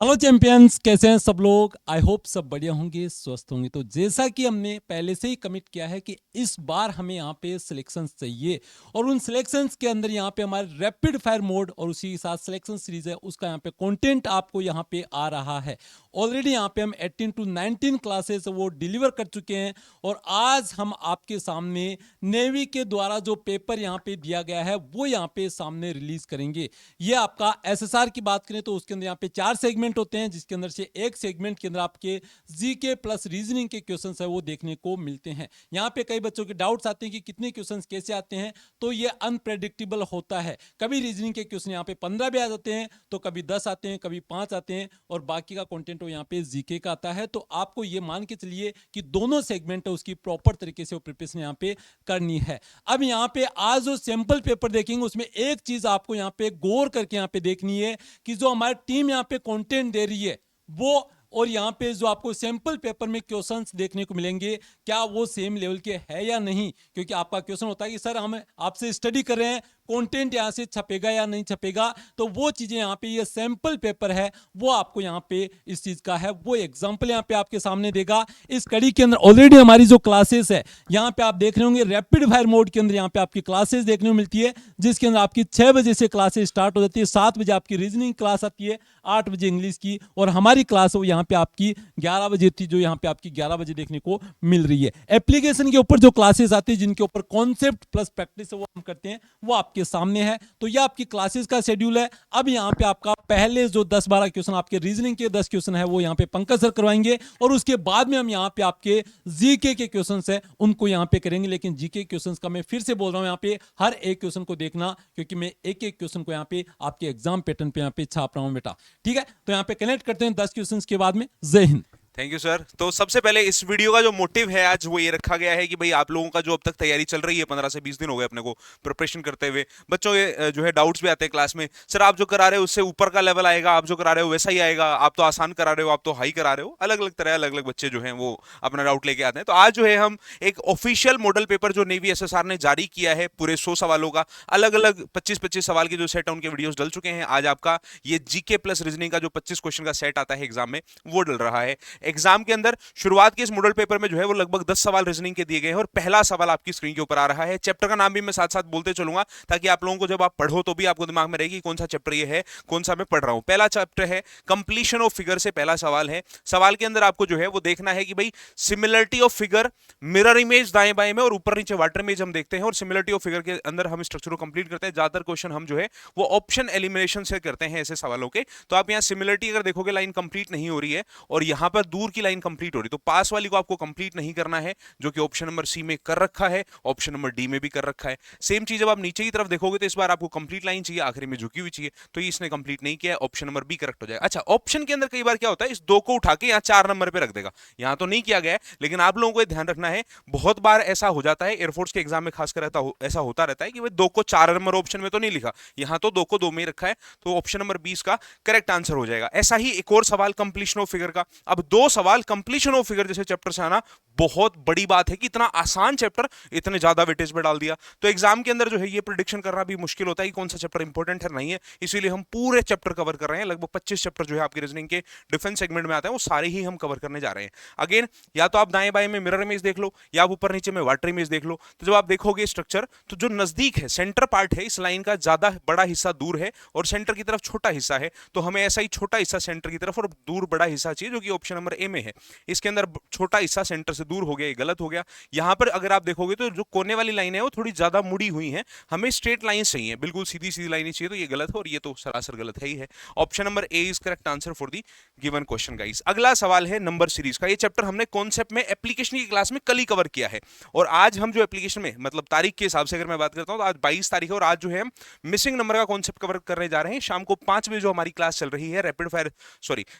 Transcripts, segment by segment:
Hello champions, कैसे हैं सब लोग। आई होप सब बढ़िया होंगे, स्वस्थ होंगे। तो जैसा कि हमने पहले से ही कमिट किया है कि इस बार हमें यहाँ पे सिलेक्शंस चाहिए और उन सिलेक्शंस के अंदर यहाँ पे हमारे रैपिड फायर मोड और उसी के साथ सिलेक्शन सीरीज है, उसका यहाँ पे कंटेंट आपको यहाँ पे आ रहा है। ऑलरेडी यहाँ पे हम 18 to 19 क्लासेस वो डिलीवर कर चुके हैं और आज हम आपके सामने नेवी के द्वारा जो पेपर यहाँ पे दिया गया है वो यहाँ पे सामने रिलीज करेंगे। ये आपका एसएसआर की बात करें तो उसके अंदर यहाँ पे 4 सेगमेंट होते हैं, जिसके अंदर से एक सेगमेंट के अंदर आपके जीके प्लस रीजनिंग के क्वेश्चंस है वो देखने को मिलते हैं। यहाँ पे कई बच्चों के डाउट्स आते हैं कि कितने क्वेश्चंस कैसे आते हैं, तो ये अनप्रेडिक्टेबल होता है। कभी रीजनिंग के क्वेश्चन यहाँ पे 15 भी आ जाते हैं, तो कभी 10 आते हैं, कभी 5 आते हैं और बाकी का कंटेंट तो यहाँ पे जीके का आता है। तो आपको ये मान के चलिए कि दोनों सेगमेंट है उसकी प्रॉपर तरीके से प्रिपरेशन यहाँ पे करनी है। अब यहाँ पे आज जो सैंपल पेपर देखेंगे उसमें एक चीज आपको यहाँ पे गौर करके यहाँ पे देखनी है कि जो हमारी टीम यहाँ पे कंटेंट दे रही है वो और यहाँ पे जो आपको सैंपल पेपर में क्वेश्चंस देखने को मिलेंगे क्या वो सेम लेवल के है या नहीं। क्योंकि आपका क्वेश्चन होता है कि सर हम आपसे स्टडी कर रहे हैं, कंटेंट यहाँ से छपेगा या नहीं छपेगा, तो वो चीजें यहाँ पे ये सैंपल पेपर है वो आपको यहाँ पे इस चीज का है वो एग्जांपल यहाँ पे आपके सामने देगा। इस कड़ी के अंदर ऑलरेडी हमारी जो क्लासेस है यहाँ पे आप देख रहे होंगे रैपिड फायर मोड के अंदर यहाँ पे आपकी क्लासेस देखने को मिलती है, जिसके अंदर आपकी 6 बजे से क्लासेस स्टार्ट हो जाती है, 7 बजे आपकी रीजनिंग क्लास आती है, 8 बजे इंग्लिश की, और हमारी क्लास वो यहाँ पे आपकी 11 बजे थी जो यहाँ पे आपकी 11 बजे देखने को मिल रही है। एप्लीकेशन के ऊपर जो क्लासेस आती है जिनके ऊपर कॉन्सेप्ट प्लस प्रैक्टिस वो हम करते हैं वो आपके सामने है। तो ये आपकी क्लासेस का शेड्यूल है। अब यहाँ पे आपका पहले जो 10-12 क्वेश्चन आपके रीजनिंग के 10 क्वेश्चन है वो यहाँ पे पंकज सर करवाएंगे और उसके बाद में हम यहाँ पे आपके जीके के क्वेश्चन है उनको यहाँ पे करेंगे। लेकिन जीके क्वेश्चन का मैं फिर से बोल रहा हूँ यहाँ पे हर एक क्वेश्चन को देखना, क्योंकि मैं एक एक क्वेश्चन को यहाँ पे आपके एग्जाम पैटर्न पे यहाँ पे छाप रहा हूँ बेटा। ठीक है, तो यहाँ पे कनेक्ट करते हैं 10 क्वेश्चन के बाद में। जय हिंद। Thank you sir. तो सबसे पहले इस वीडियो का जो मोटिव है आज वो ये रखा गया है कि भाई आप लोगों का जो अब तक तैयारी चल रही है 15 से 20 दिन हो गए अपने को प्रिपरेशन करते हुए, बच्चों के जो है डाउट्स भी आते हैं क्लास में, सर आप जो करा रहे हो उससे ऊपर का लेवल आएगा, आप जो करा रहे हो वैसा ही आएगा, आप तो आसान करा रहे हो, आप तो हाई करा रहे हो, अलग अलग तरह अलग अलग बच्चे जो हैं वो अपना डाउट लेके आते हैं। तो आज जो है हम एक ऑफिशियल मॉडल पेपर जो नेवी एसएसआर ने जारी किया है पूरे 100 सवालों का, अलग अलग 25-25 सवाल के जो सेट है उनके वीडियोस डल चुके हैं। आज आपका ये जीके प्लस रीजनिंग का जो 25 क्वेश्चन का सेट आता है एग्जाम में वो डल रहा है। एग्जाम के अंदर शुरुआत के इस मॉडल पेपर में जो है वो लगभग 10 सवाल रीजनिंग के दिए गए हैं और पहला सवाल आपकी स्क्रीन के ऊपर आ रहा है। चैप्टर का नाम भी मैं साथ साथ बोलते चलूंगा ताकि आप लोगों को जब आप पढ़ो तो भी आपको दिमाग में रहेगी कौन सा चैप्टर ये है, कौन सा मैं पढ़ रहा हूं। पहला चैप्टर है कंप्लीशन ऑफ फिगर से पहला सवाल है। सवाल के अंदर आपको जो है वो देखना है कि भाई similarity of figure, mirror image दाएं बाएं में और ऊपर नीचे वाटर इमेज हम देखते हैं और सिमिलरिटी ऑफ फिगर के अंदर हम स्ट्रक्चर को कंप्लीट करते हैं। ज्यादातर क्वेश्चन हम जो है वो ऑप्शन एलिमिनेशन से करते हैं ऐसे सवालों के। तो आप यहां सिमिलरिटी अगर देखोगे लाइन कंप्लीट नहीं हो रही है और यहां पर दूर की लाइन कंप्लीट हो रही, तो पास वाली को आपको कंप्लीट नहीं करना है जो कि ऑप्शन नंबर सी में कर रखा है, ऑप्शन नंबर डी में भी कर रखा है। सेम चीज जब आप नीचे की तरफ देखोगे तो इस बार आपको कंप्लीट लाइन चाहिए, आखिरी में झुकी हुई चाहिए, तो ये इसने कंप्लीट नहीं किया है, ऑप्शन नंबर बी करेक्ट हो जाएगा। अच्छा, ऑप्शन के अंदर कई बार क्या होता है इस दो को उठा के यहाँ 4 नंबर पे रख देगा, यहां तो नहीं किया गया है लेकिन आप लोगों को ध्यान रखना है। बहुत बार ऐसा हो जाता है एयरफोर्स के एग्जाम में खासकर ऐसा होता रहता है कि भाई 2 को 4 नंबर ऑप्शन में तो नहीं लिखा, यहां तो 2 को 2 में ही रखा है, तो ऑप्शन नंबर 20 का करेक्ट आंसर हो जाएगा। ऐसा ही एक और सवाल कंप्लीशन ऑफ फिगर का। अब 2 सवाल कंप्लीशन ऑफ फिगर जैसे चैप्टर से आना बहुत बड़ी बात है कि इतना आसान चैप्टर इतने ज्यादा वेटेज पे डाल दिया। तो एग्जाम के अंदर जो है ये प्रिडिक्शन करना भी मुश्किल होता है कि कौन सा चैप्टर इंपॉर्टेंट है नहीं है, इसीलिए हम पूरे चैप्टर कवर कर रहे हैं। लगभग 25 चैप्टर जो है आपके रीजनिंग के डिफेंस सेगमेंट में आते हैं वो सारे ही हम कवर करने जा रहे हैं। अगेन या तो आप दाएं बाएं में मिरर इमेज देख लो या आप ऊपर नीचे में वाटर इमेज देख लो। तो जब आप देखोगे स्ट्रक्चर तो जो नजदीक है सेंटर पार्ट है इस लाइन का ज्यादा बड़ा हिस्सा दूर है और सेंटर की तरफ छोटा हिस्सा है, तो हमें ऐसा ही छोटा हिस्सा सेंटर की तरफ और दूर बड़ा हिस्सा चाहिए जो कि ऑप्शन नंबर ए में है। इसके अंदर छोटा हिस्सा सेंटर से दूर हो गया, ये गलत हो गया। यहां पर अगर आप देखोगे तो जो कोने वाली लाइन है वो थोड़ी ज्यादा मुड़ी हुई है, हमें स्ट्रेट लाइन चाहिए, बिल्कुल सीधी सीधी लाइन चाहिए, तो ये गलत है और ये तो सरासर गलत है ही है। Option number A is correct answer for the given question guys. अगला सवाल है नंबर सीरीज का। ये चैप्टर हमने कॉन्सेप्ट में एप्लीकेशन की क्लास में कल ही कवर किया है और आज हम जो एप्लीकेशन में मतलब तारीख के हिसाब से अगर मैं बात करता हूं तो आज 22 तारीख है और आज जो है हम मिसिंग नंबर का कॉन्सेप्ट कवर करने जा रहे हैं। शाम को 5 बजे जो हमारी क्लास चल रही है रैपिड फायर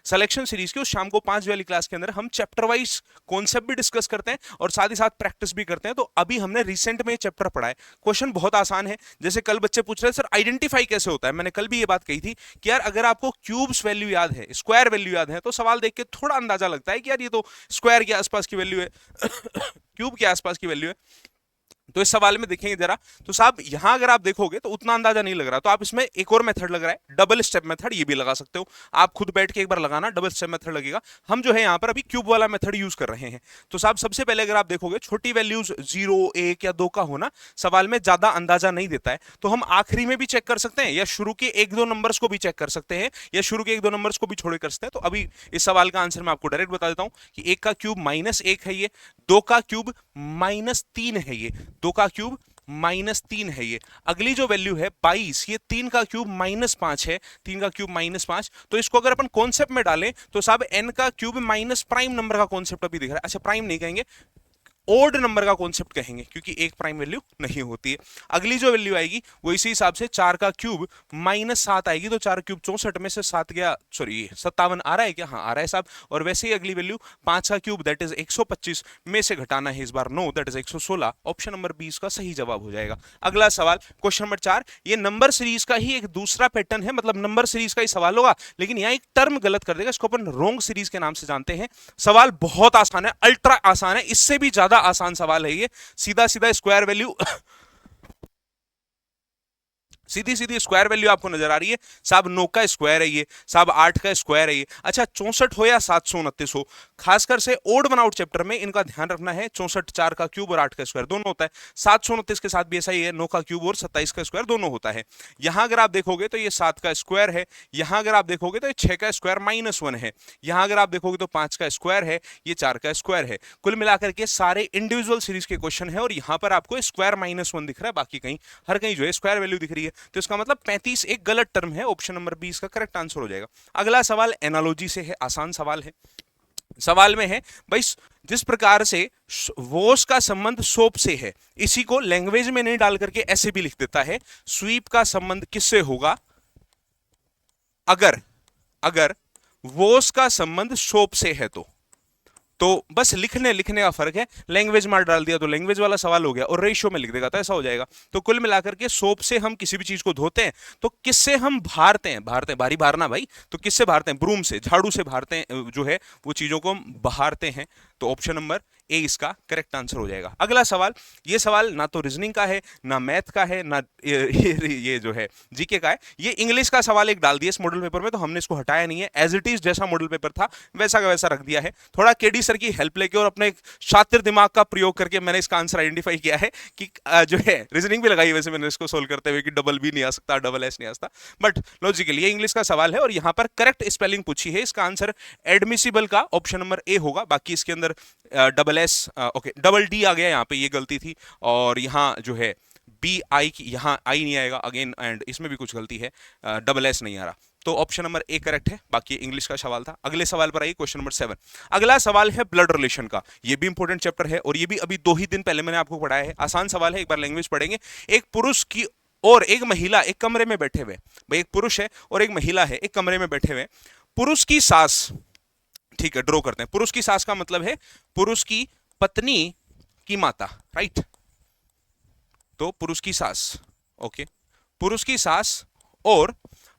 सिलेक्शन सीरीज की, उस शाम को 5 बजे वाली क्लास के अंदर हम चैप्टर वाइज कॉन्सेप्ट भी डिस्कस करते हैं और साथ ही साथ प्रैक्टिस भी करते हैं। तो अभी हमने रिसेंट में चैप्टर पढ़ा है, क्वेश्चन बहुत आसान है। जैसे कल बच्चे पूछ रहे हैं सर आइडेंटिफाई कैसे होता है, मैंने कल भी ये बात कही थी कि यार अगर आपको क्यूब्स वैल्यू याद है, स्क्वायर वैल्यू याद है, तो सवाल देख के थोड़ा अंदाजा लगता है कि यार ये तो स्क्वायर के आसपास की वैल्यू है क्यूब के आसपास की वैल्यू है, तो इस सवाल में देखेंगे जरा, तो साहब यहां अगर आप देखोगे तो उतना अंदाजा नहीं लग रहा, तो आप इसमें एक और मेथड लग रहा है, डबल स्टेप मेथड, ये भी लगा सकते हो आप खुद बैठ के एक बार लगाना, डबल स्टेप मेथड लगेगा। हम जो है यहां पर अभी क्यूब वाला मेथड यूज कर रहे हैं। तो साहब सबसे पहले अगर आप देखोगे छोटी वैल्यूज 0, 1 या 2 का होना सवाल में ज्यादा अंदाजा नहीं देता है, तो हम आखिरी में भी चेक कर सकते हैं या शुरू के 1-2 नंबर्स को भी चेक कर सकते हैं या शुरू के 1-2 नंबर्स को भी छोड़े कर सकते हैं। तो अभी इस सवाल का आंसर मैं आपको डायरेक्ट बता देता हूं कि 1 का क्यूब -1 है ये, 2 का क्यूब -3 है ये, 2 का क्यूब -3 है ये। अगली जो वैल्यू है 22, ये 3 का क्यूब -5 है, 3 का क्यूब -5। तो इसको अगर अपन कॉन्सेप्ट में डालें तो साहब n का क्यूब माइनस प्राइम नंबर का कॉन्सेप्ट अभी दिख रहा है। अच्छा प्राइम नहीं कहेंगे, ओड नंबर का कॉन्सेप्ट कहेंगे, क्योंकि एक प्राइम वैल्यू नहीं होती है। अगली जो वैल्यू आएगी वो इसी हिसाब से 4 का क्यूब -7 आएगी, तो 4 क्यूब 64 में से 7 गया, सॉरी 57 आ रहा है क्या? हाँ आ रहा है साहब। और वैसे ही अगली वैल्यू 5 का क्यूब दैट इज 125 में से घटाना है इस बार 9 दैट इज 116। ऑप्शन नंबर 20 का सही जवाब हो जाएगा। अगला सवाल क्वेश्चन नंबर 4, ये नंबर सीरीज का ही एक दूसरा पैटर्न है, मतलब नंबर सीरीज का ही सवाल होगा, लेकिन यहाँ एक टर्म गलत कर देगा, इसको अपन रोंग सीरीज के नाम से जानते हैं। सवाल बहुत आसान है, अल्ट्रा आसान है, इससे भी ज्यादा आसान सवाल है ये। सीधा सीधा स्क्वायर वैल्यू सीधी सीधी स्क्वायर वैल्यू आपको नजर आ रही है साहब, 9 का स्क्वायर है ये, साहब 8 का स्क्वायर है ये। अच्छा 64 हो या 729 हो, खासकर से ओड वन आउट चैप्टर में इनका ध्यान रखना है। 64 4 का क्यूब और 8 का स्क्वायर दोनों होता है, 729 के साथ भी ऐसा ही है, 9 का क्यूब और 27 का स्क्वायर दोनों होता है। यहां अगर आप देखोगे तो ये 7 का स्क्वायर है, यहां अगर आप देखोगे तो ये 6 का स्क्वायर -1 है, यहां अगर आप देखोगे तो 5 का स्क्वायर है, ये 4 का स्क्वायर है। कुल मिलाकर के सारे इंडिविजुअल सीरीज के क्वेश्चन है और यहां पर आपको स्क्वायर -1 दिख रहा है, बाकी कहीं हर कहीं जो है स्क्वायर वैल्यू दिख रही है। तो इसका मतलब 35 एक गलत टर्म है, ऑप्शन नंबर 20 का करेक्ट आंसर हो जाएगा। अगला सवाल एनालॉजी से है, आसान सवाल है। सवाल में है भाई जिस प्रकार से वॉश का संबंध सोप से है, इसी को लैंग्वेज में नहीं डाल करके ऐसे भी लिख देता है, स्वीप का संबंध किससे होगा अगर अगर वॉश का संबंध सोप से है। तो बस लिखने का फर्क है, लैंग्वेज में डाल दिया तो लैंग्वेज वाला सवाल हो गया, और रेशियो में लिख देगा तो ऐसा हो जाएगा। तो कुल मिलाकर के सोप से हम किसी भी चीज को धोते हैं, तो किससे हम भारते हैं, भारी भारना भाई, तो किससे भारते हैं? ब्रूम से, झाड़ू से भारते हैं, जो है वो चीजों को हम बहारते हैं। तो ऑप्शन नंबर ए इसका करेक्ट आंसर हो जाएगा। अगला सवाल, ये सवाल ना तो रीजनिंग का है, ना मैथ का है, ना ये जो है जीके का है, ये इंग्लिश का सवाल एक डाल दिया इस मॉडल पेपर में, तो हमने इसको हटाया नहीं है, एज इट इज जैसा मॉडल पेपर था वैसा का वैसा रख दिया है। थोड़ा केडी सर की हेल्प लेके और अपने शातिर दिमाग का प्रयोग करके मैंने इसका आंसर आइडेंटिफाई किया है कि जो है रीजनिंग भी लगाई वैसे मैंने इसको सोल्व करते हुए कि डबल बी नहीं आ सकता, डबल एस नहीं आ सकता, बट लॉजिकली ये इंग्लिश का सवाल है और यहां पर करेक्ट स्पेलिंग पूछी है। इसका आंसर एडमिसिबल का ऑप्शन नंबर ए होगा। बाकी इसके अंदर double S, okay double D आ गया, यहाँ पे ये गलती थी, और यहाँ जो है बी आई की यहाँ आई नहीं आएगा अगेन, एंड इसमें भी कुछ गलती है, डबल एस नहीं आ रहा। तो ऑप्शन नंबर ए करेक्ट है, बाकी इंग्लिश का सवाल था। अगले सवाल पर आइए, क्वेश्चन नंबर 7। अगला सवाल है ब्लड रिलेशन का, ये भी इंपॉर्टेंट चैप्टर है और ये भी अभी 2 ही दिन पहले मैंने आपको पढ़ाया है। आसान सवाल है, एक बार लैंग्वेज पढ़ेंगे। एक पुरुष की और एक महिला एक कमरे में बैठे हुए, भाई एक पुरुष है और एक महिला है एक कमरे में बैठे हुए। पुरुष की सास, ठीक है ड्रॉ करते हैं, पुरुष की सास का मतलब है पुरुष की पत्नी की माता, राइट। तो पुरुष की सास, ओके, पुरुष की सास और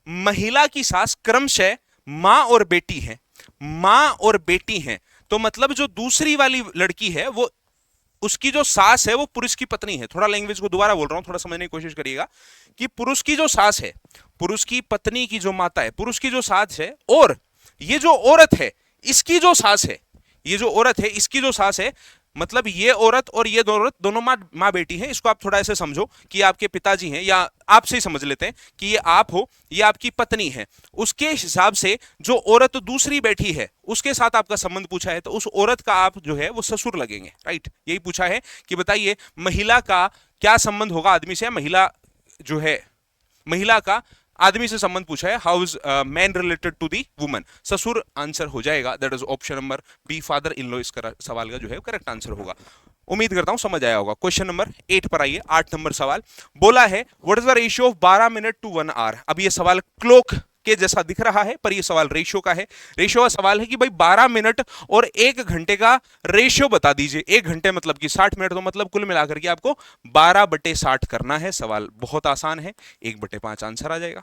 महिला की सास क्रमशः मां और बेटी है, मां और बेटी हैं। तो मतलब जो दूसरी वाली लड़की है वो, उसकी जो सास है वो पुरुष की पत्नी है। थोड़ा लैंग्वेज को दोबारा बोल रहा हूं, थोड़ा समझने की कोशिश करिएगा कि पुरुष की जो सास है, पुरुष की पत्नी की जो माता है, पुरुष की जो सास है, और ये जो औरत है इसकी जो सास है, ये जो औरत है इसकी जो सास है, मतलब ये औरत और ये औरत दोनों माँ बेटी हैं। इसको आप थोड़ा ऐसे समझो कि आपके पिताजी हैं, या आपसे ही समझ लेते हैं कि ये आप हो, ये आपकी पत्नी है। उसके हिसाब से जो औरत दूसरी बैठी है उसके साथ आपका संबंध पूछा है, तो उस औरत का आप जो है वो ससुर लगेंगे, राइट। यही पूछा है कि बताइए महिला का क्या संबंध होगा आदमी से, महिला जो है, महिला का आदमी से संबंध पूछा है, how is man related to the woman, ससुर आंसर हो जाएगा। That is option number B, father in law इसका सवाल का जो है करेक्ट आंसर होगा। उम्मीद करता हूं समझ आया होगा। क्वेश्चन नंबर 8 पर आइए, 8 नंबर सवाल बोला है what is the ratio of 12 minute to 1 hour. अब ये सवाल क्लॉक के जैसा दिख रहा है पर ये सवाल रेशियो का है। रेशियो का सवाल है कि भाई 12 मिनट और 1 घंटे का रेशियो बता दीजिए। 1 घंटे मतलब कि 60 मिनट, तो मतलब कुल मिलाकर के आपको 12/60 करना है। सवाल बहुत आसान है, 1/5 आंसर आ जाएगा।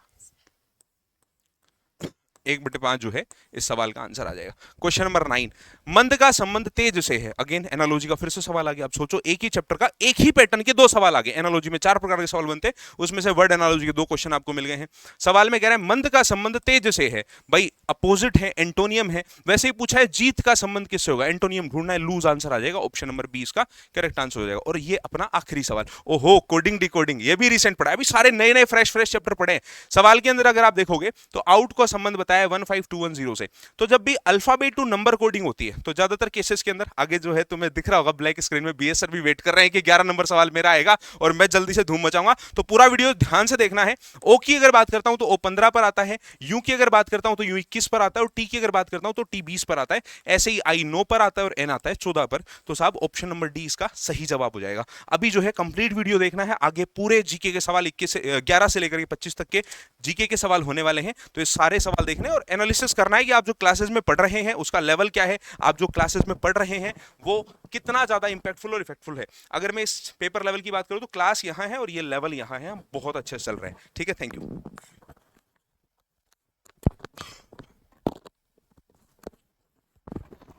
1/5 जो है इस सवाल का आंसर आ जाएगा। क्वेश्चन नंबर 9, मंद का संबंध तेज से है। अगेन एनालॉजी का फिर से सवाल आ गया। अब सोचो एक ही चैप्टर का एक ही पैटर्न के 2 सवाल आ गए। एनालॉजी में 4 प्रकार के सवाल बनते हैं, उसमें से वर्ड एनालॉजी के 2 क्वेश्चन आपको मिल गए हैं। सवाल में कह रहा है मंद का संबंध तेज से है, भाई अपोजिट है, एंटोनियम है। वैसे ही पूछा है जीत का संबंध किससे होगा, एंटोनियम ढूंढना है, लूज आंसर आ जाएगा। ऑप्शन नंबर 20 का करेक्ट आंसर हो जाएगा। और ये अपना आखिरी सवाल, ओहो कोडिंग डिकोडिंग, ये भी रिसेंट पढ़ा है, अभी सारे नए नए फ्रेश चैप्टर पढ़े हैं। सवाल के अंदर अगर आप देखोगे तो आउट का संबंध बताया 15210 से। तो जब भी अल्फाबेट टू नंबर कोडिंग होती है तो ज्यादातर केसेस के अंदर आगे जो है तुम्हें दिख रहा होगा ब्लैक स्क्रीन में, बीएस सर भी वेट कर रहे हैं कि 11 नंबर सवाल मेरा आएगा और मैं जल्दी से धूम मचाऊंगा। तो पूरा वीडियो ध्यान से देखना है। ओ की अगर बात करता हूं तो ओ 15 पर आता है, यू की अगर बात करता हूं तो यू 21 पर आता है, और टी की अगर बात करता हूं तो टी 20 पर आता है। ऐसे ही आई 9 पर आता है और एन आता है 14 पर। तो साहब ऑप्शन नंबर डी इसका सही जवाब हो जाएगा। अभी जो है कंप्लीट वीडियो देखना है, आगे पूरे जीके के सवाल 11 से लेकर 25 तक के जीके के सवाल होने वाले हैं। तो ये सारे सवाल देखने और एनालिसिस करना है कि आप जो क्लासेस में पढ़ रहे हैं उसका लेवल क्या है, आप जो क्लासेस में पढ़ रहे हैं वो कितना ज्यादा इंपैक्टफुल और इफेक्टफुल है। अगर मैं इस पेपर लेवल की बात करूं तो क्लास यहां है और ये लेवल यहां है, हम बहुत अच्छे से चल रहे हैं। ठीक है, थैंक यू।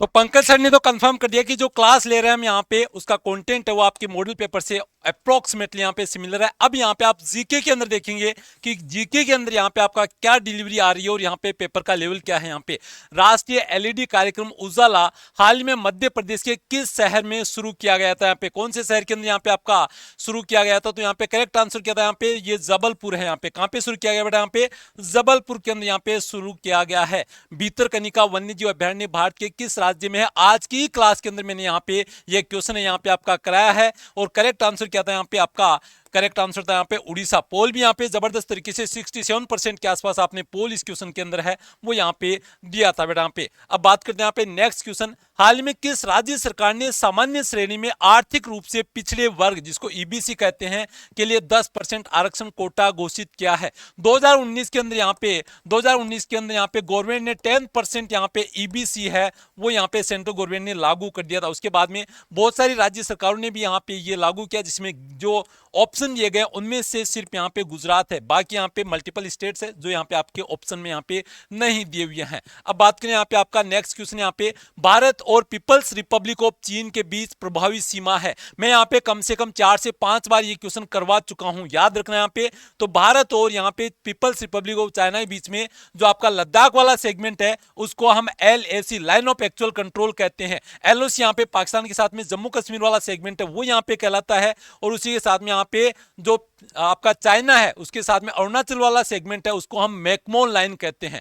तो पंकज सर ने तो कंफर्म कर दिया कि जो क्लास ले रहे हैं हम यहाँ पे उसका कंटेंट है वो आपके मॉडल पेपर से अप्रोक्सीमेटली यहाँ पे सिमिलर है। अब यहाँ पे आप जीके के अंदर देखेंगे कि जीके के अंदर यहाँ पे आपका क्या डिलीवरी आ रही है और यहाँ पे पेपर का लेवल क्या है। यहाँ पे राष्ट्रीय एलईडी कार्यक्रम उजाला हाल में मध्य प्रदेश के किस शहर में शुरू किया गया था, यहाँ पे कौन से शहर के अंदर यहाँ पे आपका शुरू किया गया था। तो यहाँ पे करेक्ट आंसर क्या था, यहाँ पे ये जबलपुर है। यहाँ पे कहाँ पे शुरू किया गया बेटा, यहाँ पे जबलपुर के अंदर यहाँ पे शुरू किया गया है। भीतरकनिका वन्य जीव अभयारण्य भारत के किस राज्य में है। आज की क्लास के अंदर मैंने यहाँ पे ये क्वेश्चन है यहाँ पे आपका कराया है और करेक्ट आंसर क्या था, यहाँ पे आपका करेक्ट आंसर था यहाँ पे उड़ीसा। पोल भी यहाँ पे जबरदस्त तरीके से 67% के आसपास आपने पोल इस क्वेश्चन के अंदर है वो यहाँ पे दिया था बेटा। यहाँ पे अब बात करते हैं यहाँ पे नेक्स्ट क्वेश्चन, हाल में किस राज्य सरकार ने सामान्य श्रेणी में आर्थिक रूप से पिछड़े वर्ग जिसको ईबीसी कहते हैं के लिए 10% आरक्षण कोटा घोषित किया है। 2019 के अंदर यहाँ पे गवर्नमेंट ने 10% यहाँ पे ईबीसी है वो यहाँ पे सेंट्रल गवर्नमेंट ने लागू कर दिया था। उसके बाद में बहुत सारी राज्य सरकारों ने भी यहाँ पे ये लागू किया, जिसमें जो ऑप्शन दिए गए उनमें से सिर्फ यहाँ पे गुजरात है, बाकी यहाँ पे मल्टीपल स्टेट्स है जो यहाँ पे आपके ऑप्शन में यहाँ पे नहीं दिए हुए हैं। अब बात करें यहाँ पे आपका नेक्स्ट क्वेश्चन, यहाँ पे भारत और पीपल्स रिपब्लिक ऑफ चीन के बीच प्रभावी सीमा है। मैं यहाँ पे कम से कम 4 से 5 बार ये क्वेश्चन करवा चुका हूं, याद रखना यहाँ पे। तो भारत और यहाँ पे पीपल्स रिपब्लिक ऑफ चाइना के बीच में जो आपका लद्दाख वाला सेगमेंट है उसको हम LAC line of actual control कहते हैं। LOC यहाँ पे पाकिस्तान के साथ में जम्मू कश्मीर वाला सेगमेंट है वो यहाँ पे कहलाता है, और उसी के साथ में यहाँ पे जो आपका चाइना है उसके साथ में अरुणाचल वाला सेगमेंट है उसको हम मैकमोन लाइन कहते हैं,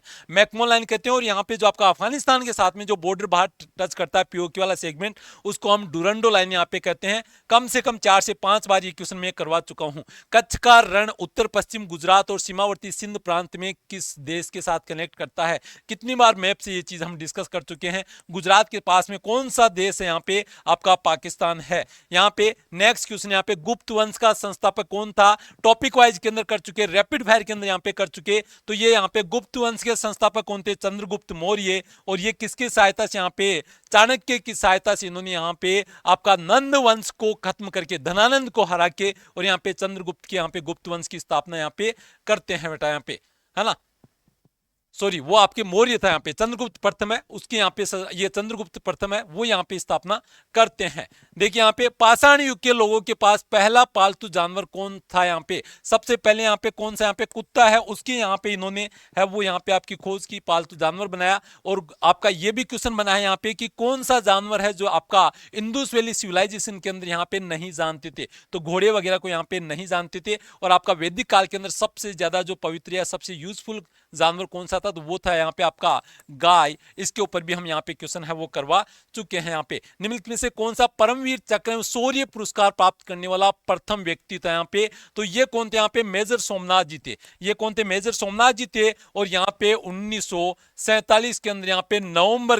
और यहाँ पे जो आपका अफगानिस्तान के साथ में जो बॉर्डर बाहर टच करता है पीओके वाला सेगमेंट उसको हम डुरंडो लाइन यहाँ पे कहते हैं। कम से कम 4 से 5 बार ये क्वेश्चन मैं करवा चुका हूं। कच्छ का रण उत्तर पश्चिम गुजरात और सीमावर्ती सिंध प्रांत में किस देश के साथ कनेक्ट करता है। कितनी बार मैप से ये चीज हम डिस्कस कर चुके हैं। गुजरात के पास में कौन सा देश है, यहाँ पे आपका पाकिस्तान है। यहाँ पे नेक्स्ट क्वेश्चन, यहाँ पे गुप्त वंश का संस्थापक कौन था, टॉपिक वाइज के अंदर कर चुके, रैपिड फायर के अंदर यहाँ पे कर चुके। तो ये यहाँ पे गुप्त वंश के संस्थापक कौन थे, चंद्रगुप्त मौर्य। और ये किसकी सहायता से, यहाँ पे चाणक्य की सहायता से इन्होंने यहाँ पे आपका नंद वंश को खत्म करके धनानंद को हरा के और यहाँ पे चंद्रगुप्त के यहाँ पे गुप्त वंश की स्थापना यहाँ पे करते हैं बेटा। यहाँ पे है ना, सॉरी वो आपके मौर्य था, यहाँ पे चंद्रगुप्त प्रथम है उसके यहाँ पे ये चंद्रगुप्त प्रथम है वो यहाँ पे स्थापना करते हैं। देखिए यहाँ पे पाषाण युग के लोगों के पास पहला पालतू जानवर कौन था। यहाँ पे सबसे पहले यहाँ पे कौन सा, यहाँ पे कुत्ता है, उसके यहाँ पे इन्होंने है वो यहाँ पे आपकी खोज की, पालतू जानवर बनाया। और आपका ये भी क्वेश्चन बना है यहाँ पे कि कौन सा जानवर है जो आपका इंडस वैली सिविलाइजेशन के अंदर यहाँ पे नहीं जानते थे। तो घोड़े वगैरह को यहाँ पे नहीं जानते थे। और आपका वैदिक काल के अंदर सबसे ज्यादा जो पवित्र या सबसे यूजफुल जानवर कौन सा था, तो वो था यहाँ पे आपका गाय। इसके ऊपर भी हम यहाँ पे क्वेश्चन है वो करवा चुके हैं। यहाँ पे निम्नलिखित में से कौन सा परमवीर चक्र शौर्य पुरस्कार प्राप्त करने वाला प्रथम व्यक्ति था यहाँ पे, तो ये कौन थे, यहाँ पे मेजर सोमनाथ जी थे। ये कौन थे, मेजर सोमनाथ जी थे। और यहाँ पे 1947 के अंदर यहाँ पे नवंबर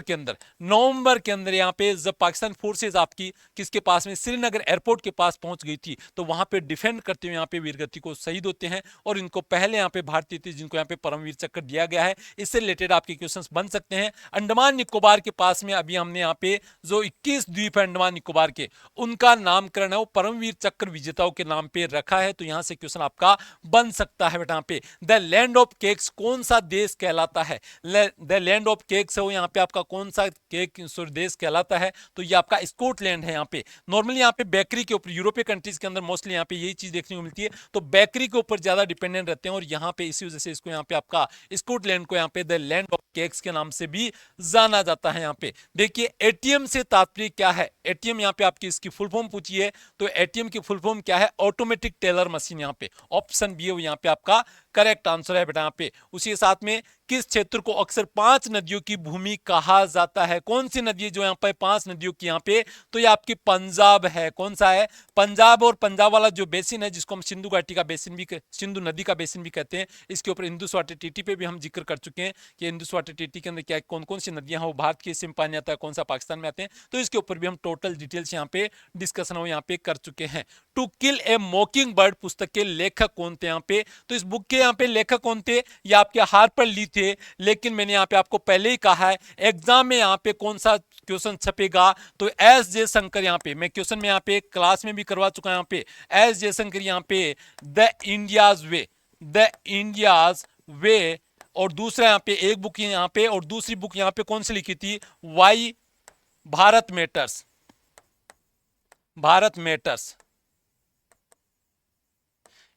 के अंदर यहाँ पे जब पाकिस्तान फोर्सेज आपकी किसके पास में, श्रीनगर एयरपोर्ट के पास पहुंच गई थी, तो वहां पे डिफेंड करते हुए यहाँ पे वीरगति को शहीद होते हैं। और इनको पहले यहाँ पे भारतीय थे जिनको यहाँ पे परमवीर चक्कर दिया गया है, इससे रिलेटेड आपके क्वेश्चंस बन सकते हैं। अंडमान निकोबार के पास में अभी हमने यहाँ पे जो 21 द्वीप है अंडमान निकोबार के, उनका नामकरण है वो परमवीर चक्र विजेताओं के नाम पे रखा है। तो यहां से क्वेश्चन आपका बन सकता है बेटा। यहाँ पे द लैंड ऑफ केक्स कौन सा देश कहलाता है? द लैंड ऑफ केक्स है वो यहाँ पे आपका कौन सा केक देश कहलाता है? तो ये आपका स्कॉटलैंड है। यहाँ पे नॉर्मली यहाँ पे बेकरी के ऊपर, यूरोपीय कंट्रीज के अंदर मोस्टली यहाँ पे यही चीज देखने को मिलती है, तो बेकरी के ऊपर ज्यादा डिपेंडेंट रहते हैं, और यहाँ पे इसी वजह से इसको यहाँ पे आपका स्कॉटलैंड को यहाँ पे द लैंड ऑफ केक्स के नाम से भी जाना जाता है। यहाँ पे देखिए एटीएम से तात्पर्य क्या है? एटीएम यहाँ पे आपकी इसकी फुल फॉर्म पूछी है, तो एटीएम की फुल फॉर्म क्या है? Automatic teller machine. यहाँ पे ऑप्शन बी है वो यहाँ पे आपका करेक्ट आंसर है बेटा। यहाँ पे उसी के साथ में किस क्षेत्र को अक्सर 5 नदियों की भूमि कहा जाता है? कौन सी नदी है जो यहाँ पे 5 नदियों की यहाँ पे? तो ये आपकी पंजाब है। कौन सा है? पंजाब। और पंजाब वाला जो बेसिन है जिसको हम सिंधु घाटी का बेसिन भी, सिंधु नदी का बेसिन भी कहते हैं, इसके ऊपर इंदुस वाटर टीटी पे भी हम जिक्र कर चुके हैं कि इंदुस वाटर टीटी के अंदर क्या कौन कौन सी नदियां हैं, वो भारत के हिस्से में पानी आता है, कौन सा पाकिस्तान में आते हैं, तो इसके ऊपर भी हम टोटल डिटेल्स यहाँ पे डिस्कशन हो यहाँ पे कर चुके हैं। टू किल ए मॉकिंग बर्ड पुस्तक के लेखक कौन थे? यहाँ पे तो इस बुक के यहाँ पे लेखक कौन थे? ये आपके हार्पर ली थे। लेकिन मैंने यहाँ पे आपको पहले ही कहा है एग्जाम में यहाँ पे कौन सा क्वेश्चन छपेगा, तो एस जयशंकर। यहाँ पे मैं क्वेश्चन में यहाँ पे क्लास में भी करवा चुका हूं। यहाँ पे एस जयशंकर यहाँ पे the India's way, the India's way. और दूसरा यहाँ पे एक बुक यहाँ पे, और दूसरी बुक यहाँ पे कौन सी लिखी थी? Why Bharat matters, Bharat matters.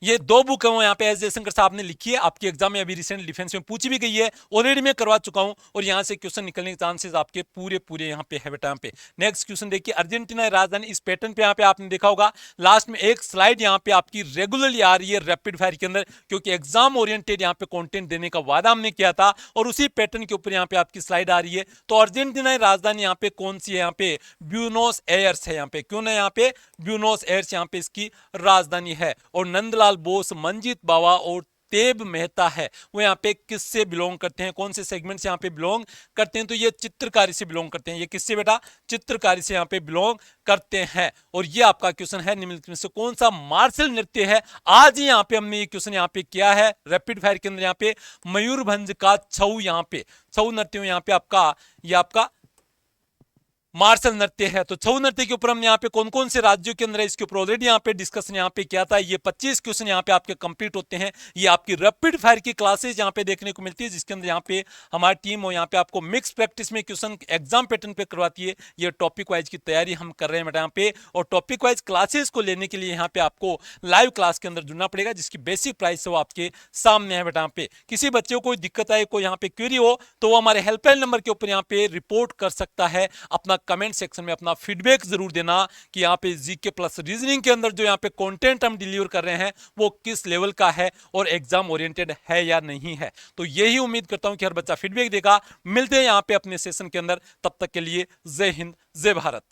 ये 2 बुक है वो यहाँ पे एस जयशंकर साहब ने लिखी है। आपके एग्जाम में अभी रिसेंट डिफेंस में पूछी भी गई है, ऑलरेडी मैं करवा चुका हूं, और यहाँ से क्वेश्चन निकलने के चांसेस आपके पूरे पूरे यहाँ पे है बेटा। यहाँ पे नेक्स्ट क्वेश्चन देखिए, अर्जेंटीना राजधानी। इस पैटर्न पे यहाँ पे आपने देखा होगा लास्ट में एक स्लाइड यहाँ पे आपकी रेगुलरली आ रही है रैपिड फायर के अंदर, क्योंकि एग्जाम ओरिएंटेड यहाँ पे कॉन्टेंट देने का वादा हमने किया था, और उसी पैटर्न के ऊपर यहाँ पे आपकी स्लाइड आ रही है। तो अर्जेंटीना राजधानी यहाँ पे कौन सी है? यहाँ पे ब्यूनोस एयर्स है। यहाँ पे क्यों ना यहाँ पे ब्यूनोस एयर्स यहाँ पे इसकी राजधानी है। और नंदलाल बोस, मंजीत बावा और तेब मेहता है वो यहाँ पे किससे बिलोंग करते हैं? कौन से सेगमेंट से यहाँ पे बिलोंग करते हैं? तो ये चित्रकारी से बिलोंग करते हैं। ये किससे बेटा? चित्रकारी से यहाँ पे बिलोंग करते हैं। और ये आपका क्वेश्चन है निम्नलिखित में से कौन सा मार्शल नृत्य है? आज ही यहाँ पे हमने ये क्वेश्चन यहाँ पे किया है रैपिड फायर के अंदर। यहाँ पे मयूरभंज का छऊ, यहाँ पे छऊ नृत्य यहाँ पे आपका, ये आपका मार्शल नृत्य है। तो छऊ नृत्य के ऊपर हमने यहाँ पे कौन कौन से राज्यों के अंदर है इसके ऊपर ऑलरेडी यहाँ पे डिस्कशन यहाँ पे किया था। ये 25 क्वेश्चन यहाँ पे आपके कंप्लीट होते हैं। ये आपकी रैपिड फायर की क्लासेस यहाँ पे देखने को मिलती है, जिसके अंदर यहाँ पे हमारी टीम हो यहाँ पे आपको मिक्स प्रैक्टिस में क्वेश्चन एग्जाम पैटर्न पे करवाती है। ये टॉपिक वाइज की तैयारी हम कर रहे हैं बेटा यहाँ पे, और टॉपिक वाइज क्लासेस को लेने के लिए यहाँ पे आपको लाइव क्लास के अंदर जुड़ना पड़ेगा, जिसकी बेसिक प्राइस है वो आपके सामने है बेटा। यहाँ पे किसी बच्चे को कोई दिक्कत आए, कोई यहाँ पे क्वेरी हो, तो वो हमारे हेल्पलाइन नंबर के ऊपर यहाँ पे रिपोर्ट कर सकता है। अपना कमेंट सेक्शन में अपना फीडबैक जरूर देना कि यहाँ पे जीके प्लस रीजनिंग के अंदर जो यहाँ पे कंटेंट हम डिलीवर कर रहे हैं वो किस लेवल का है और एग्जाम ओरिएंटेड है या नहीं है। तो यही उम्मीद करता हूं कि हर बच्चा फीडबैक देगा। मिलते हैं यहाँ पे अपने सेशन के अंदर, तब तक के लिए जय हिंद, जय भारत।